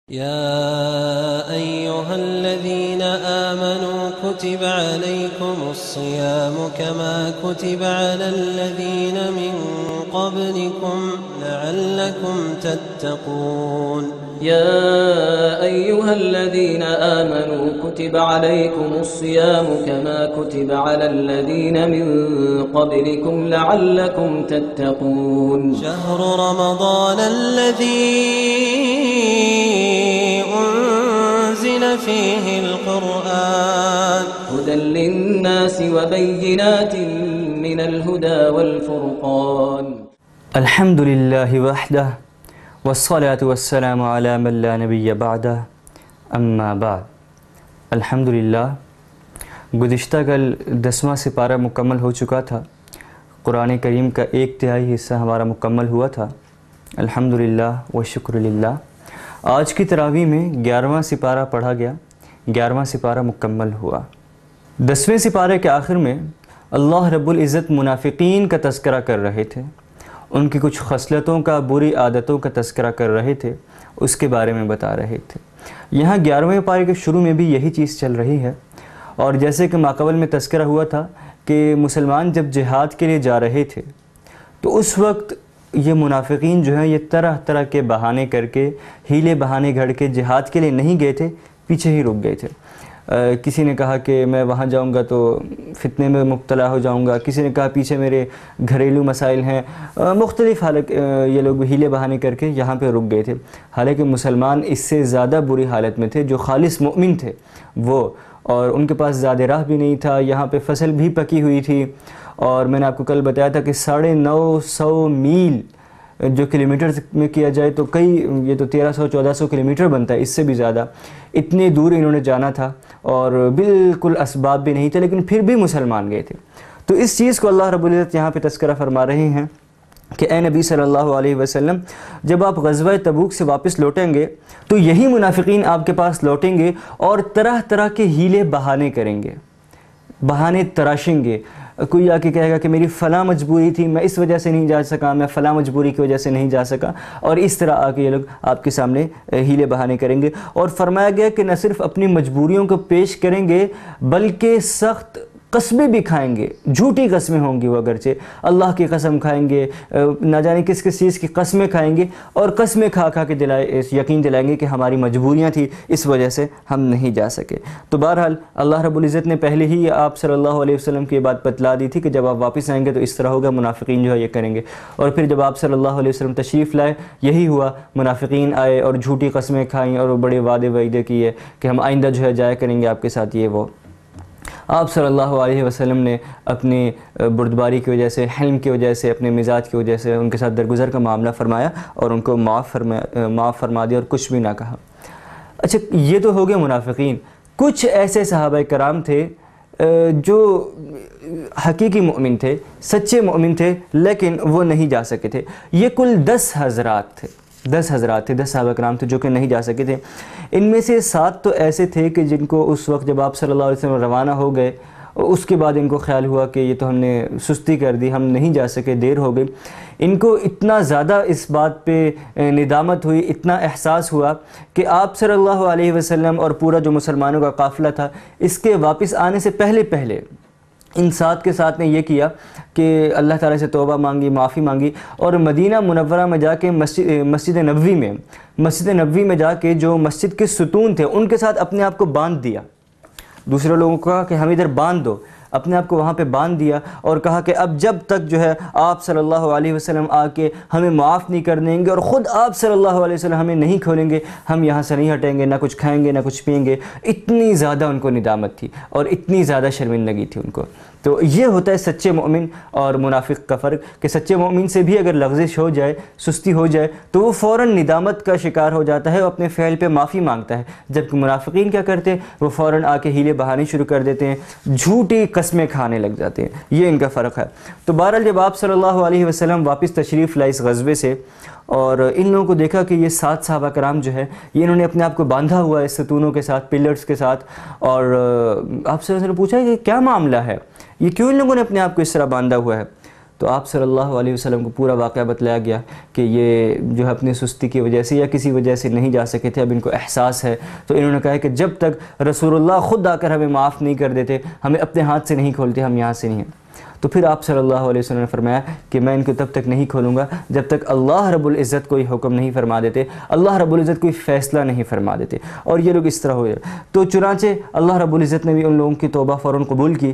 يا أيها الذين آمنوا كتب عليكم الصيام كما كتب على الذين من قبلكم لعلكم تتقون. يا أيها الذين آمنوا كتب عليكم الصيام كما كتب على الذين من قبلكم لعلكم تتقون. شهر رمضان الذي أنزل فيه القرآن هدى للناس وبينات من الهدى والفرقان. الحمد لله وحده والصلاة والسلام على من لا نبی بعدہ اما بعد. الحمدللہ گزشتہ کل 10واں سپارہ مکمل ہو چکا تھا. قرآن کریم کا 1/3 حصہ ہمارا مکمل ہوا تھا. الحمدللہ والشکر للہ. آج کی تراویح میں 11واں سپارہ پڑھا گیا. 11واں سپارہ مکمل ہوا. 10ویں سپارے کے آخر میں اللہ رب العزت منافقین کا تذکرہ کر رہے تھے. ان کی کچھ خصلتوں کا، بری عادتوں کا تذکرہ کر رہے تھے، اس کے بارے میں بتا رہے تھے. یہاں 11ویں پارے کے شروع میں بھی یہی چیز چل رہی ہے. اور جیسے کہ ماقبل میں تذکرہ ہوا تھا کہ مسلمان جب جہاد کے لیے جا رہے تھے تو اس وقت یہ منافقین جو ہیں یہ طرح طرح کے بہانے کر کے، ہیلے بہانے گھڑ کے جہاد کے لیے نہیں گئے تھے، پیچھے ہی رک گئے تھے. کسی نے کہا کہ میں وہاں جاؤں گا تو فتنے میں مبتلا ہو جاؤں گا. کسی نے کہا پیچھے میرے گھریلو مسائل ہیں. مختلف حالت یہ لوگ ہیلے بہانے کر کے یہاں پہ رک گئے تھے. حالانکہ مسلمان اس سے زیادہ بری حالت میں تھے. جو خالص مؤمن تھے وہ، اور ان کے پاس زیادہ راہ بھی نہیں تھا. یہاں پہ فصل بھی پکی ہوئی تھی. اور میں نے آپ کو کل بتایا تھا کہ 950 میل جو کلومیٹر میں کیا جائے تو یہ تو 1300-1400 کلومیٹر بنتا ہے، اس سے بھی زیادہ. اتنے دور انہوں نے جانا تھا اور بالکل اسباب بھی نہیں تھے، لیکن پھر بھی مسلمان گئے تھے. تو اس چیز کو اللہ رب العزت یہاں پہ تذکرہ فرما رہے ہیں کہ اے نبی صلی اللہ علیہ وسلم، جب آپ غزوہ تبوک سے واپس لوٹیں گے تو یہی منافقین آپ کے پاس لوٹیں گے اور طرح طرح کے ہیلے بہانے کریں گے، بہانے تراشیں گے. کوئی آ کے کہے گا کہ میری فلاں مجبوری تھی، میں اس وجہ سے نہیں جا سکا، میں فلاں مجبوری کی وجہ سے نہیں جا سکا. اور اس طرح آ کے یہ لوگ آپ کے سامنے ہیلے بہانے کریں گے. اور فرمایا گیا کہ نہ صرف اپنی مجبوریوں کو پیش کریں گے بلکہ سخت قسمیں بھی کھائیں گے. جھوٹی قسمیں ہوں گی وہ، اگرچہ اللہ کی قسم کھائیں گے، نہ جانے کس کس چیز کی قسمیں کھائیں گے، اور قسمیں کھا کھا کے یقین دلائیں گے کہ ہماری مجبوریاں تھیں، اس وجہ سے ہم نہیں جا سکے. تو بہرحال اللہ رب العزت نے پہلے ہی آپ صلی اللہ علیہ وسلم کی بات بتلا دی تھی کہ جب آپ واپس آئیں گے تو اس طرح ہوگا، منافقین جو ہے یہ کریں گے. اور پھر جب آپ صلی اللہ علیہ وسلم تشریف لائے یہی ہوا. منافقین آئے اور جھوٹی قسمیں کھائیں اور بڑے وعدے وعیدے کیے کہ ہم آئندہ جو ہے جایا کریں گے آپ کے ساتھ، یہ وہ. آپ صلی اللہ علیہ وسلم نے اپنی بردباری کی وجہ سے، حلم کی وجہ سے، اپنے مزاج کی وجہ سے ان کے ساتھ درگزر کا معاملہ فرمایا اور ان کو معاف فرما دیا اور کچھ بھی نہ کہا. اچھا، یہ تو ہو گئے منافقین. کچھ ایسے صحابہ کرام تھے جو حقیقی مؤمن تھے، سچے مؤمن تھے، لیکن وہ نہیں جا سکے تھے. یہ کل 10 حضرات تھے. 10 حضرات تھے، 10 صحابہ کرام تھے جو کہ نہیں جا سکے تھے. ان میں سے 7 تو ایسے تھے کہ جن کو اس وقت جب آپ صلی اللہ علیہ وسلم روانہ ہو گئے اس کے بعد ان کو خیال ہوا کہ یہ تو ہم نے سستی کر دی، ہم نہیں جا سکے، دیر ہو گئی. ان کو اتنا زیادہ اس بات پہ ندامت ہوئی، اتنا احساس ہوا کہ آپ صلی اللہ علیہ وسلم اور پورا جو مسلمانوں کا قافلہ تھا اس کے واپس آنے سے پہلے ان 7 کے ساتھ نے یہ کیا کہ اللہ تعالیٰ سے توبہ مانگی، معافی مانگی، اور مدینہ منورہ میں جا کے مسجد نبوی میں جا کے جو مسجد کے ستون تھے ان کے ساتھ اپنے آپ کو باندھ دیا. دوسرے لوگوں کو کہا کہ ہم ادھر باندھ دو، اپنے آپ کو وہاں پہ باندھ دیا اور کہا کہ اب جب تک جو ہے آپ صلی اللہ علیہ وسلم آ کے ہمیں معاف نہیں کر دیں گے اور خود آپ صلی اللہ علیہ وسلم ہمیں نہیں کھولیں گے، ہم یہاں سے نہیں ہٹیں گے، نہ کچھ کھائیں گے نہ کچھ پئیں گے. اتنی زیادہ ان کو ندامت تھی اور اتنی زیادہ شرمندگی تھی ان کو. تو یہ ہوتا ہے سچے مومن اور منافق کا فرق، کہ سچے مومن سے بھی اگر لغزش ہو جائے، سستی ہو جائے تو وہ فوراً ندامت کا شکار ہو جاتا ہے، وہ اپنے فعل پہ معافی مانگتا ہے. جبکہ منافقین کیا کرتے ہیں؟ وہ فوراً آ کے ہیلے بہانے شروع کر دیتے ہیں، جھوٹی قسمیں کھانے لگ جاتے ہیں. یہ ان کا فرق ہے. تو بہرحال جب آپ صلی اللہ علیہ وسلم واپس تشریف لائے اس غزوے سے اور ان لوگوں کو دیکھا کہ یہ 7 صحابہ کرام جو ہے یہ انہوں نے اپنے آپ کو باندھا ہوا ہے ستونوں کے ساتھ، پلرز کے ساتھ. اور آپ سے پوچھا کہ کیا معاملہ ہے، یہ کیوں ان لوگوں نے اپنے آپ کو اس طرح باندھا ہوا ہے؟ تو آپ صلی اللہ علیہ وسلم کو پورا واقعہ بتلایا گیا کہ یہ جو ہے اپنی سستی کی وجہ سے یا کسی وجہ سے نہیں جا سکے تھے، اب ان کو احساس ہے، تو انہوں نے کہا کہ جب تک رسول اللہ خود آ کر ہمیں معاف نہیں کر دیتے، ہمیں اپنے ہاتھ سے نہیں کھولتے، ہم یہاں سے نہیں ہیں۔ تو پھر آپ صلی اللہ علیہ وسلم نے فرمایا کہ میں ان کو تب تک نہیں کھولوں گا جب تک اللہ رب العزت کوئی حکم نہیں فرما دیتے، اللہ رب العزت کوئی فیصلہ نہیں فرما دیتے، اور یہ لوگ اس طرح ہوئے۔ تو چنانچہ اللہ رب العزت نے بھی ان لوگوں کی توبہ فوراً قبول کی،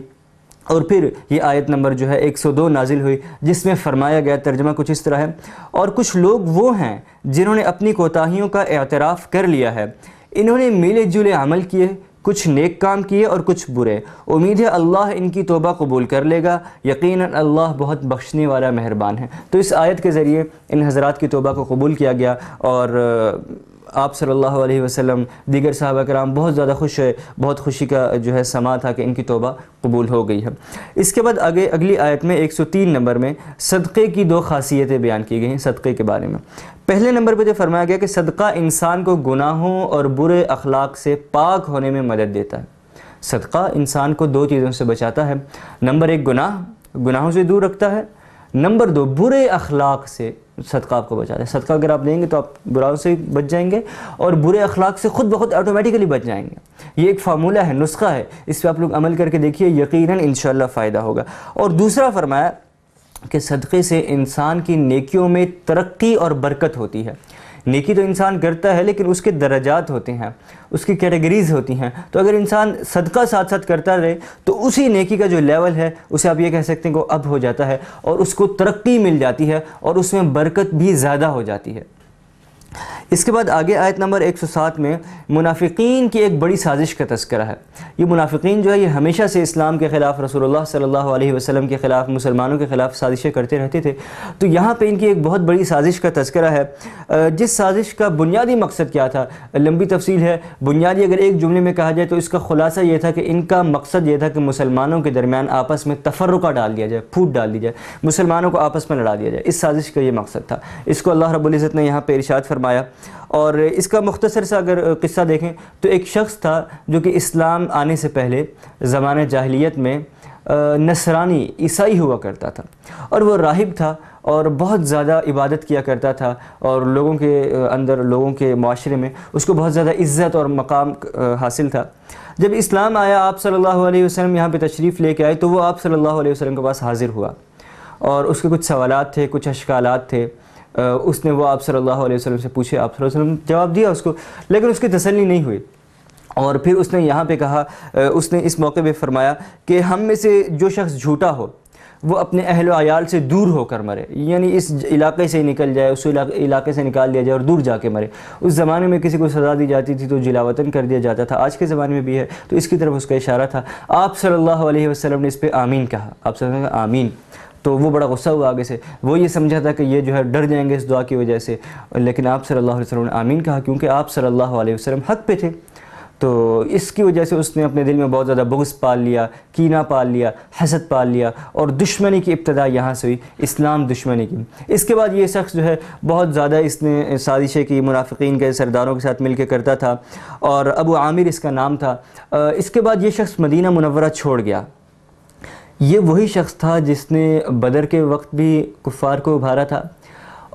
اور پھر یہ آیت نمبر جو ہے 102 نازل ہوئی، جس میں فرمایا گیا، ترجمہ کچھ اس طرح ہے: اور کچھ لوگ وہ ہیں جنہوں نے اپنی کوتاہیوں کا اعتراف کر لیا ہے، انہوں نے ملے جلے عمل کیے، کچھ نیک کام کیے اور کچھ برے، امید ہے اللہ ان کی توبہ قبول کر لے گا، یقیناً اللہ بہت بخشنے والا مہربان ہے۔ تو اس آیت کے ذریعے ان حضرات کی توبہ کو قبول کیا گیا، اور آپ صلی اللہ علیہ وسلم، دیگر صحابہ کرام بہت زیادہ خوش ہے، بہت خوشی کا جو ہے سما تھا کہ ان کی توبہ قبول ہو گئی ہے۔ اس کے بعد اگلی آیت میں 103 نمبر میں صدقے کی 2 خاصیتیں بیان کی گئی ہیں صدقے کے بارے میں۔ پہلے نمبر پہ جو فرمایا گیا کہ صدقہ انسان کو گناہوں اور برے اخلاق سے پاک ہونے میں مدد دیتا ہے۔ صدقہ انسان کو 2 چیزوں سے بچاتا ہے، نمبر 1 گناہوں سے دور رکھتا ہے، نمبر 2 برے اخلاق سے صدقہ آپ کو بچاتا ہے۔ صدقہ اگر آپ دیں گے تو آپ براؤں سے بچ جائیں گے، اور برے اخلاق سے خود بخود آٹومیٹیکلی بچ جائیں گے۔ یہ ایک فارمولہ ہے، نسخہ ہے، اس پہ آپ لوگ عمل کر کے دیکھیے، یقیناً انشاءاللہ فائدہ ہوگا۔ اور دوسرا فرمایا کہ صدقے سے انسان کی نیکیوں میں ترقی اور برکت ہوتی ہے۔ نیکی تو انسان کرتا ہے لیکن اس کے درجات ہوتے ہیں، اس کی کیٹیگریز ہوتی ہیں، تو اگر انسان صدقہ ساتھ ساتھ کرتا رہے تو اسی نیکی کا جو لیول ہے اسے آپ یہ کہہ سکتے ہیں کہ وہ اب ہو جاتا ہے، اور اس کو ترقی مل جاتی ہے، اور اس میں برکت بھی زیادہ ہو جاتی ہے۔ اس کے بعد آگے آیت نمبر 107 میں منافقین کی ایک بڑی سازش کا تذکرہ ہے۔ یہ منافقین جو ہے یہ ہمیشہ سے اسلام کے خلاف، رسول اللہ صلی اللہ علیہ وسلم کے خلاف، مسلمانوں کے خلاف سازشیں کرتے رہتے تھے۔ تو یہاں پہ ان کی ایک بہت بڑی سازش کا تذکرہ ہے، جس سازش کا بنیادی مقصد کیا تھا، لمبی تفصیل ہے، بنیادی اگر ایک جملے میں کہا جائے تو اس کا خلاصہ یہ تھا کہ ان کا مقصد یہ تھا کہ مسلمانوں کے درمیان آپس میں تفرقہ ڈال دیا جائے، پھوٹ ڈال دی جائے، مسلمانوں کو آپس میں لڑا دیا جائے۔ اس سازش کا یہ مقصد تھا، اس کو اللہ رب العزت نے یہاں پہ ارشاد فرمایا۔ اور اس کا مختصر سا اگر قصہ دیکھیں تو ایک شخص تھا جو کہ اسلام آنے سے پہلے زمانہ جاہلیت میں نصرانی عیسائی ہوا کرتا تھا، اور وہ راہب تھا اور بہت زیادہ عبادت کیا کرتا تھا، اور لوگوں کے اندر، لوگوں کے معاشرے میں اس کو بہت زیادہ عزت اور مقام حاصل تھا۔ جب اسلام آیا، آپ صلی اللہ علیہ وسلم یہاں پہ تشریف لے کے آئے، تو وہ آپ صلی اللہ علیہ وسلم کے پاس حاضر ہوا، اور اس کے کچھ سوالات تھے، کچھ اشکالات تھے، اس نے وہ آپ صلی اللہ علیہ وسلم سے پوچھے، آپ صلی اللہ علیہ وسلم جواب دیا اس کو، لیکن اس کی تسلی نہیں ہوئی۔ اور پھر اس نے یہاں پہ کہا، اس نے اس موقع پہ فرمایا کہ ہم میں سے جو شخص جھوٹا ہو وہ اپنے اہل و عیال سے دور ہو کر مرے، یعنی اس علاقے سے نکل جائے، اس علاقے سے نکال دیا جائے اور دور جا کے مرے۔ اس زمانے میں کسی کو سزا دی جاتی تھی تو جلاوطن کر دیا جاتا تھا، آج کے زمانے میں بھی ہے، تو اس کی طرف اس کا اشارہ تھا۔ آپ صلی اللہ علیہ وسلم نے اس پہ آمین کہا، آپ صلی اللہ علیہ وسلم نے آمین، تو وہ بڑا غصہ ہوا آگے سے، وہ یہ سمجھا تھا کہ یہ جو ہے ڈر جائیں گے اس دعا کی وجہ سے، لیکن آپ صلی اللہ علیہ وسلم نے آمین کہا، کیونکہ آپ صلی اللہ علیہ وسلم حق پہ تھے۔ تو اس کی وجہ سے اس نے اپنے دل میں بہت زیادہ بغض پال لیا، کینہ پال لیا، حسد پال لیا، اور دشمنی کی ابتدا یہاں سے ہوئی، اسلام دشمنی کی۔ اس کے بعد یہ شخص جو ہے بہت زیادہ اس نے سازشیں کی، منافقین کے سرداروں کے ساتھ مل کے کرتا تھا، اور ابو عامر اس کا نام تھا۔ اس کے بعد یہ شخص مدینہ منورہ چھوڑ گیا۔ یہ وہی شخص تھا جس نے بدر کے وقت بھی کفار کو ابھارا تھا،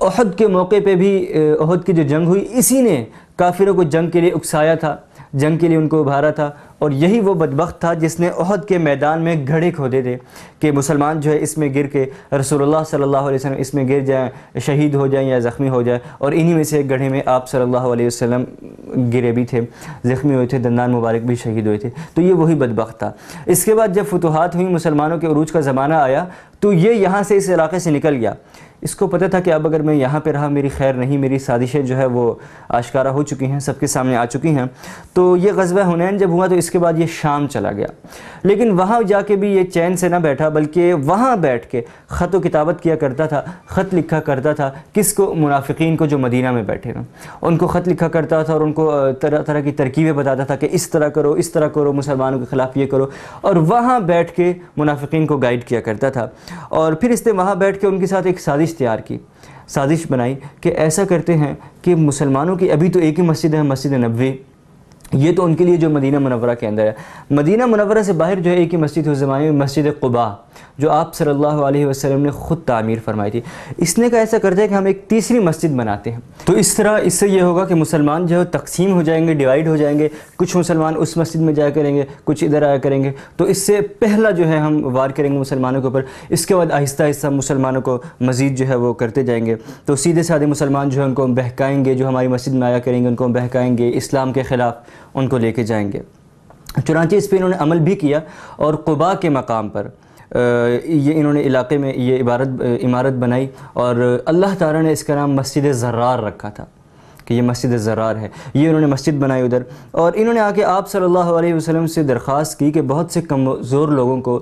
احد کے موقع پہ بھی، احد کی جو جنگ ہوئی، اسی نے کافروں کو جنگ کے لیے اکسایا تھا، جنگ کے لیے ان کو ابھارا تھا، اور یہی وہ بدبخت تھا جس نے احد کے میدان میں گھڑے کھودے تھے کہ مسلمان جو ہے اس میں گر کے، رسول اللہ صلی اللہ علیہ وسلم اس میں گر جائیں، شہید ہو جائیں یا زخمی ہو جائیں، اور انہی میں سے ایک گڑھے میں آپ صلی اللہ علیہ وسلم گرے بھی تھے، زخمی ہوئے تھے، دندان مبارک بھی شہید ہوئے تھے۔ تو یہ وہی بدبخت تھا۔ اس کے بعد جب فتوحات ہوئی، مسلمانوں کے عروج کا زمانہ آیا، تو یہ یہاں سے اس علاقے سے نکل گیا۔ اس کو پتہ تھا کہ اب اگر میں یہاں پہ رہا میری خیر نہیں، میری سازشیں جو ہے وہ آشکارا ہو چکی ہیں، سب کے سامنے آ چکی ہیں۔ تو یہ غزوہ حنین جب ہوا تو اس کے بعد یہ شام چلا گیا، لیکن وہاں جا کے بھی یہ چین سے نہ بیٹھا، بلکہ وہاں بیٹھ کے خط و کتابت کیا کرتا تھا، خط لکھا کرتا تھا۔ کس کو؟ منافقین کو جو مدینہ میں بیٹھے نا، ان کو خط لکھا کرتا تھا، اور ان کو طرح طرح کی ترکیبیں بتاتا تھا کہ اس طرح کرو، اس طرح کرو، مسلمانوں کے خلاف یہ کرو، اور وہاں بیٹھ کے منافقین کو گائیڈ کیا کرتا تھا۔ اور پھر اس نے وہاں بیٹھ کے ان کے ساتھ ایک سازش تیار کی، سازش بنائی کہ ایسا کرتے ہیں کہ مسلمانوں کی ابھی تو ایک ہی مسجد ہے، مسجد نبوی، یہ تو ان کے لیے جو مدینہ منورہ کے اندر ہے۔ مدینہ منورہ سے باہر جو ہے ایک ہی مسجد ہے اس زمانے میں، مسجد قباء، جو آپ صلی اللہ علیہ وسلم نے خود تعمیر فرمائی تھی۔ اس نے کہا ایسا کرتے ہیں کہ ہم ایک تیسری مسجد بناتے ہیں، تو اس طرح اس سے یہ ہوگا کہ مسلمان جو ہے تقسیم ہو جائیں گے، ڈیوائیڈ ہو جائیں گے، کچھ مسلمان اس مسجد میں جایا کریں گے، کچھ ادھر آیا کریں گے، تو اس سے پہلا جو ہے ہم وار کریں گے مسلمانوں کے اوپر، اس کے بعد آہستہ آہستہ مسلمانوں کو مزید جو ہے وہ کرتے جائیں گے، تو سیدھے سادھے مسلمان جو ہے ان کو ہم بہکائیں گے، جو ہماری مسجد میں آیا کریں گے ان کو ہم بہکائیں گے، اسلام کے خلاف ان کو لے کے جائیں گے۔ چنانچہ اس پہ انہوں نے عمل بھی کیا، اور قباء کے مقام پر یہ انہوں نے علاقے میں یہ عمارت بنائی، اور اللہ تعالیٰ نے اس کا نام مسجد زرار رکھا تھا کہ یہ مسجد زرار ہے۔ یہ انہوں نے مسجد بنائی ادھر، اور انہوں نے آ کے آپ صلی اللہ علیہ وسلم سے درخواست کی کہ بہت سے کمزور لوگوں کو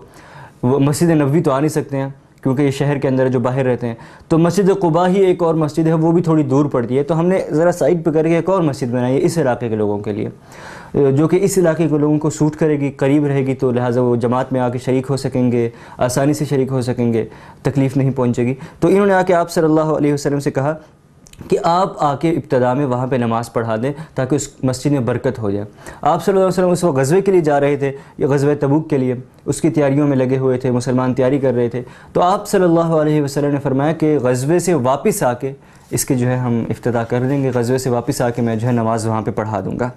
وہ مسجد نبوی تو آ نہیں سکتے ہیں کیونکہ یہ شہر کے اندر جو باہر رہتے ہیں، تو مسجد قباء ہی ایک اور مسجد ہے، وہ بھی تھوڑی دور پڑتی ہے، تو ہم نے ذرا سائڈ پہ کر کے ایک اور مسجد بنائی ہے اس علاقے کے لوگوں کے لیے، جو کہ اس علاقے کے لوگوں کو سوٹ کرے گی، قریب رہے گی، تو لہٰذا وہ جماعت میں آ کے شریک ہو سکیں گے، آسانی سے شریک ہو سکیں گے، تکلیف نہیں پہنچے گی۔ تو انہوں نے آ کے آپ صلی اللہ علیہ وسلم سے کہا کہ آپ آ کے ابتدا میں وہاں پہ نماز پڑھا دیں تاکہ اس مسجد میں برکت ہو جائے۔ آپ صلی اللہ علیہ وسلم اس وقت غزوے کے لیے جا رہے تھے، یہ غزوہ تبوک کے لیے، اس کی تیاریوں میں لگے ہوئے تھے، مسلمان تیاری کر رہے تھے، تو آپ صلی اللہ علیہ وسلم نے فرمایا کہ غزوے سے واپس آ کے اس کے جو ہے ہم افتتاح کر دیں گے، غزوے سے واپس آ کے میں جو ہے نماز وہاں پہ پڑھا دوں گا۔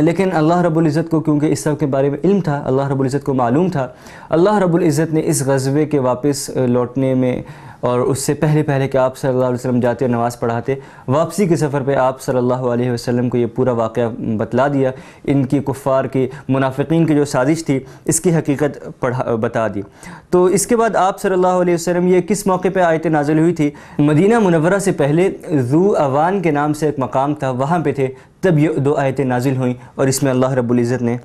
لیکن اللہ رب العزت کو کیونکہ اس سب کے بارے میں علم تھا، اللہ رب العزت کو معلوم تھا، اللہ رب العزت نے اس غزوے کے واپس لوٹنے میں اور اس سے پہلے کہ آپ صلی اللہ علیہ وسلم جاتے اور نماز پڑھاتے، واپسی کے سفر پہ آپ صلی اللہ علیہ وسلم کو یہ پورا واقعہ بتلا دیا، ان کی کفار کی، منافقین کی جو سازش تھی اس کی حقیقت بتا دی۔ تو اس کے بعد آپ صلی اللہ علیہ وسلم یہ کس موقع پہ آیت نازل ہوئی تھی؟ مدینہ منورہ سے پہلے ذو اوان کے نام سے ایک مقام تھا، وہاں پہ تھے، تب یہ 2 آیتیں نازل ہوئیں، اور اس میں اللہ رب العزت نے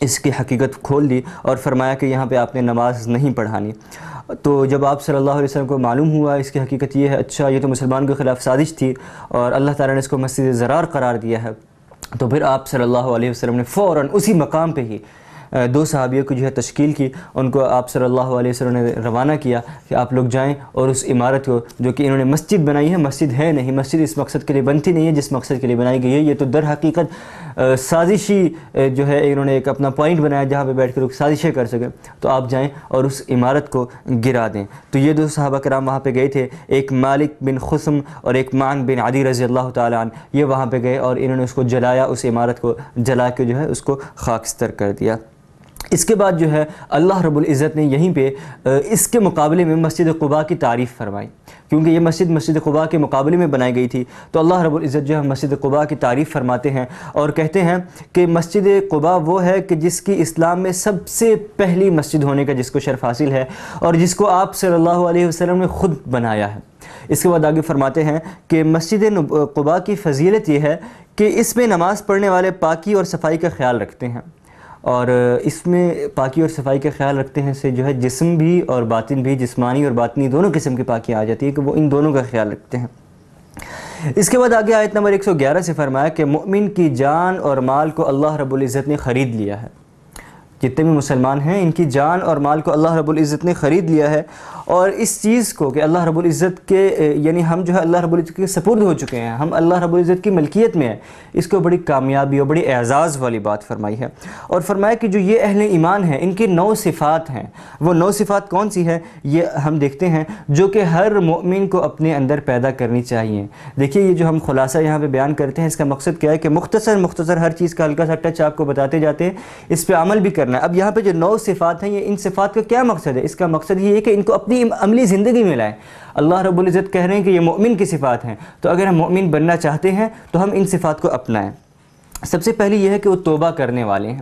اس کی حقیقت کھول دی اور فرمایا کہ یہاں پہ آپ نے نماز نہیں پڑھانی۔ تو جب آپ صلی اللہ علیہ وسلم کو معلوم ہوا اس کی حقیقت یہ ہے، اچھا یہ تو مسلمان کے خلاف سازش تھی اور اللہ تعالیٰ نے اس کو مسجد زرار قرار دیا ہے، تو پھر آپ صلی اللہ علیہ وسلم نے فوراً اسی مقام پہ ہی 2 صحابیوں کو جو ہے تشکیل کی، ان کو آپ صلی اللہ علیہ وسلم نے روانہ کیا کہ آپ لوگ جائیں اور اس عمارت کو، جو کہ انہوں نے مسجد بنائی ہے، مسجد ہے نہیں، مسجد اس مقصد کے لیے بنتی نہیں ہے جس مقصد کے لیے بنائی گئی ہے، یہ تو در حقیقت سازشی جو ہے انہوں نے ایک اپنا پوائنٹ بنایا جہاں پہ بیٹھ کے لوگ سازشیں کر سکیں، تو آپ جائیں اور اس عمارت کو گرا دیں۔ تو یہ 2 صحابہ کرام وہاں پہ گئے تھے، ایک مالک بن خثم اور ایک معن بن عدی رضی اللہ تعالیٰ عنہ، یہ وہاں پہ گئے اور انہوں نے اس کو جلایا، اس عمارت کو جلا کے جو ہے اس کو خاکستر کر دیا۔ اس کے بعد جو ہے اللہ رب العزت نے یہیں پہ اس کے مقابلے میں مسجد قباء کی تعریف فرمائی، کیونکہ یہ مسجد قباء کے مقابلے میں بنائی گئی تھی، تو اللہ رب العزت جو ہے مسجد قباء کی تعریف فرماتے ہیں اور کہتے ہیں کہ مسجد قباء وہ ہے کہ جس کی اسلام میں سب سے پہلی مسجد ہونے کا جس کو شرف حاصل ہے، اور جس کو آپ صلی اللہ علیہ وسلم نے خود بنایا ہے۔ اس کے بعد آگے فرماتے ہیں کہ مسجد قباء کی فضیلت یہ ہے کہ اس میں نماز پڑھنے والے پاکی اور صفائی کا خیال رکھتے ہیں، اور اس میں پاکی اور صفائی کا خیال رکھتے ہیں سے جو ہے جسم بھی اور باطن بھی، جسمانی اور باطنی دونوں قسم کی پاکی آ جاتی ہے کہ وہ ان دونوں کا خیال رکھتے ہیں۔ اس کے بعد آگے آیت نمبر 111 سے فرمایا کہ مومن کی جان اور مال کو اللہ رب العزت نے خرید لیا ہے، جتنے بھی مسلمان ہیں ان کی جان اور مال کو اللہ رب العزت نے خرید لیا ہے، اور اس چیز کو کہ اللہ رب العزت کے یعنی ہم جو ہے اللہ رب العزت کے سپرد ہو چکے ہیں، ہم اللہ رب العزت کی ملکیت میں ہیں، اس کو بڑی کامیابی اور بڑی اعزاز والی بات فرمائی ہے، اور فرمایا کہ جو یہ اہل ایمان ہیں ان کی 9 صفات ہیں، وہ 9 صفات کون سی ہیں یہ ہم دیکھتے ہیں جو کہ ہر مومن کو اپنے اندر پیدا کرنی چاہیے۔ دیکھیے یہ جو ہم خلاصہ یہاں پہ بیان کرتے ہیں اس کا مقصد کیا ہے کہ مختصر ہر چیز کا ہلکا سا ٹچ آپ کو بتاتے جاتے ہیں، اس پہ عمل بھی کرنا ہے۔ اب یہاں پہ جو 9 صفات ہیں، یہ ان صفات کا کیا مقصد ہے؟ اس کا مقصد یہ ہے کہ ان کو اپنی عملی زندگی میں لائیں۔ اللہ رب العزت کہہ رہے ہیں کہ یہ مومن کی صفات ہیں، تو اگر ہم مومن بننا چاہتے ہیں تو ہم ان صفات کو اپنائیں۔ سب سے پہلی یہ ہے کہ وہ توبہ کرنے والے ہیں،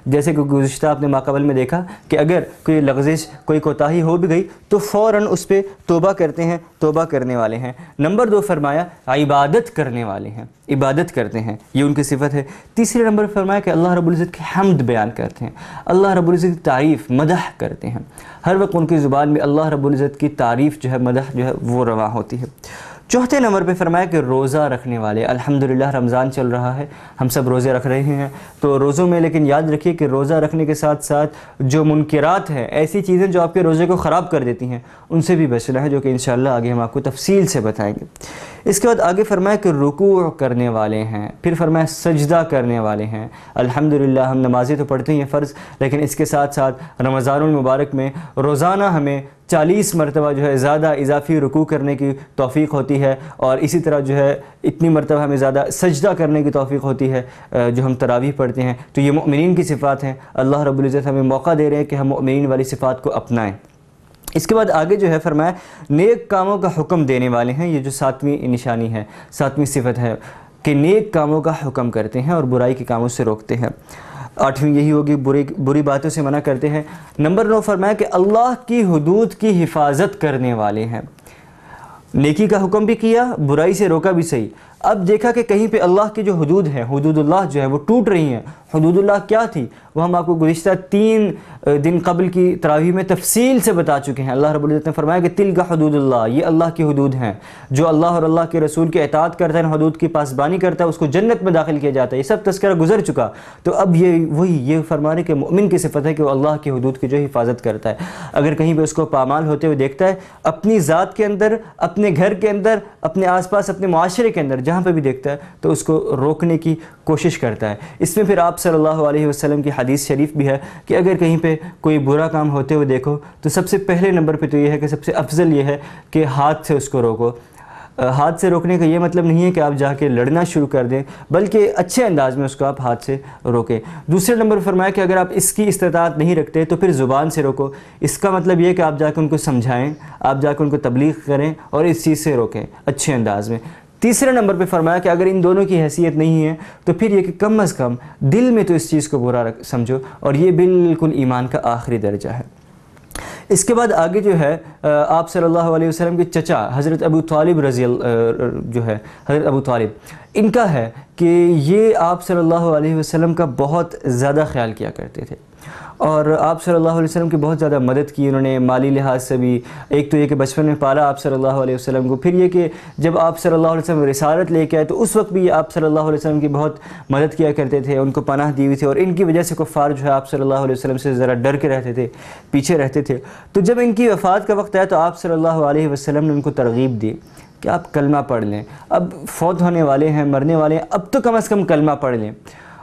جیسے کہ گزشتہ آپ نے ماقبل میں دیکھا کہ اگر کوئی لغزش، کوئی کوتاہی ہو بھی گئی تو فوراً اس پہ توبہ کرتے ہیں، توبہ کرنے والے ہیں۔ نمبر 2 فرمایا عبادت کرنے والے ہیں، عبادت کرتے ہیں، یہ ان کی صفت ہے۔ تیسرے نمبر فرمایا کہ اللہ رب العزت کی حمد بیان کرتے ہیں، اللہ رب العزت کی تعریف، مدح کرتے ہیں، ہر وقت ان کی زبان میں اللہ رب العزت کی تعریف جو ہے، مدح جو ہے وہ رواں ہوتی ہے۔ چوتھے نمبر پہ فرمایا کہ روزہ رکھنے والے، الحمدللہ رمضان چل رہا ہے، ہم سب روزے رکھ رہے ہیں، تو روزوں میں لیکن یاد رکھیے کہ روزہ رکھنے کے ساتھ ساتھ جو منکرات ہیں، ایسی چیزیں جو آپ کے روزے کو خراب کر دیتی ہیں، ان سے بھی بچنا ہے، جو کہ انشاءاللہ آگے ہم آپ کو تفصیل سے بتائیں گے۔ اس کے بعد آگے فرمایا کہ رکوع کرنے والے ہیں، پھر فرمایا سجدہ کرنے والے ہیں۔ الحمدللہ ہم نمازیں تو پڑھتے ہیں فرض، لیکن اس کے ساتھ ساتھ رمضان المبارک میں روزانہ ہمیں 40 مرتبہ جو ہے زیادہ اضافی رکوع کرنے کی توفیق ہوتی ہے، اور اسی طرح جو ہے اتنی مرتبہ ہمیں زیادہ سجدہ کرنے کی توفیق ہوتی ہے جو ہم تراویح پڑھتے ہیں۔ تو یہ مؤمنین کی صفات ہیں، اللہ رب العزت ہمیں موقع دے رہے ہیں کہ ہم مؤمنین والی صفات کو اپنائیں۔ اس کے بعد آگے جو ہے فرمایا نیک کاموں کا حکم دینے والے ہیں، یہ جو 7ویں نشانی ہے، 7ویں صفت ہے کہ نیک کاموں کا حکم کرتے ہیں اور برائی کے کاموں سے روکتے ہیں۔ 8ویں یہی ہوگی، بری باتوں سے منع کرتے ہیں۔ نمبر 9 فرمایا کہ اللہ کی حدود کی حفاظت کرنے والے ہیں، نیکی کا حکم بھی کیا، برائی سے روکا بھی صحیح۔ اب دیکھا کہ کہیں پہ اللہ کی جو حدود ہیں، حدود اللہ جو ہے وہ ٹوٹ رہی ہیں۔ حدود اللہ کیا تھی وہ ہم آپ کو گزشتہ 3 دن قبل کی تراویح میں تفصیل سے بتا چکے ہیں۔ اللہ رب العزت نے فرمایا کہ تلک حدود اللہ، یہ اللہ کی حدود ہیں، جو اللہ اور اللہ کے رسول کے اطاعت کرتا ہے، حدود کی پاسبانی کرتا ہے، اس کو جنت میں داخل کیا جاتا ہے۔ یہ سب تذکرہ گزر چکا، تو اب یہ فرمانے کہ مؤمن کی صفت ہے کہ وہ اللہ کی حدود کی جو حفاظت کرتا ہے۔ اگر کہیں پہ اس کو پامال ہوتے ہوئے دیکھتا ہے، اپنی ذات کے اندر، اپنے گھر کے اندر، اپنے آس پاس، اپنے معاشرے کے اندر جہاں پہ بھی دیکھتا ہے تو اس کو روکنے کی کوشش کرتا ہے۔ اس میں پھر آپ صلی اللہ علیہ وسلم کی حدیث شریف بھی ہے کہ اگر کہیں پہ کوئی برا کام ہوتے ہوئے دیکھو تو سب سے پہلے نمبر پہ تو یہ ہے کہ سب سے افضل یہ ہے کہ ہاتھ سے اس کو روکو۔ ہاتھ سے روکنے کا یہ مطلب نہیں ہے کہ آپ جا کے لڑنا شروع کر دیں، بلکہ اچھے انداز میں اس کو آپ ہاتھ سے روکیں۔ دوسرے نمبر پر فرمایا کہ اگر آپ اس کی استطاعت نہیں رکھتے تو پھر زبان سے روکو۔ اس کا مطلب یہ ہے کہ آپ جا کے ان کو سمجھائیں، آپ جا کے ان کو تبلیغ کریں اور اس چیز سے روکیں اچھے انداز میں۔ تیسرے نمبر پہ فرمایا کہ اگر ان دونوں کی حیثیت نہیں ہے تو پھر یہ کہ کم از کم دل میں تو اس چیز کو برا سمجھو، اور یہ بالکل ایمان کا آخری درجہ ہے۔ اس کے بعد آگے جو ہے آپ صلی اللہ علیہ وسلم کے چچا حضرت ابو طالب حضرت ابو طالب، ان کا ہے کہ یہ آپ صلی اللہ علیہ وسلم کا بہت زیادہ خیال کیا کرتے تھے، اور آپ صلی اللہ علیہ وسلم کی بہت زیادہ مدد کی انہوں نے، مالی لحاظ سے بھی۔ ایک تو یہ کہ بچپن میں پالا آپ صلی اللہ علیہ وسلم کو، پھر یہ کہ جب آپ صلی اللہ علیہ وسلم رسالت لے کے آئے تو اس وقت بھی آپ صلی اللہ علیہ وسلم کی بہت مدد کیا کرتے تھے، ان کو پناہ دی ہوئی تھی، اور ان کی وجہ سے کفار جو ہے آپ صلی اللہ علیہ وسلم سے ذرا ڈر کے رہتے تھے، پیچھے رہتے تھے۔ تو جب ان کی وفات کا وقت آیا تو آپ صلی اللہ علیہ وسلم نے ان کو ترغیب دی کہ آپ کلمہ پڑھ لیں، اب فوت ہونے والے ہیں، مرنے والے ہیں، اب تو کم از کم کلمہ پڑھ لیں۔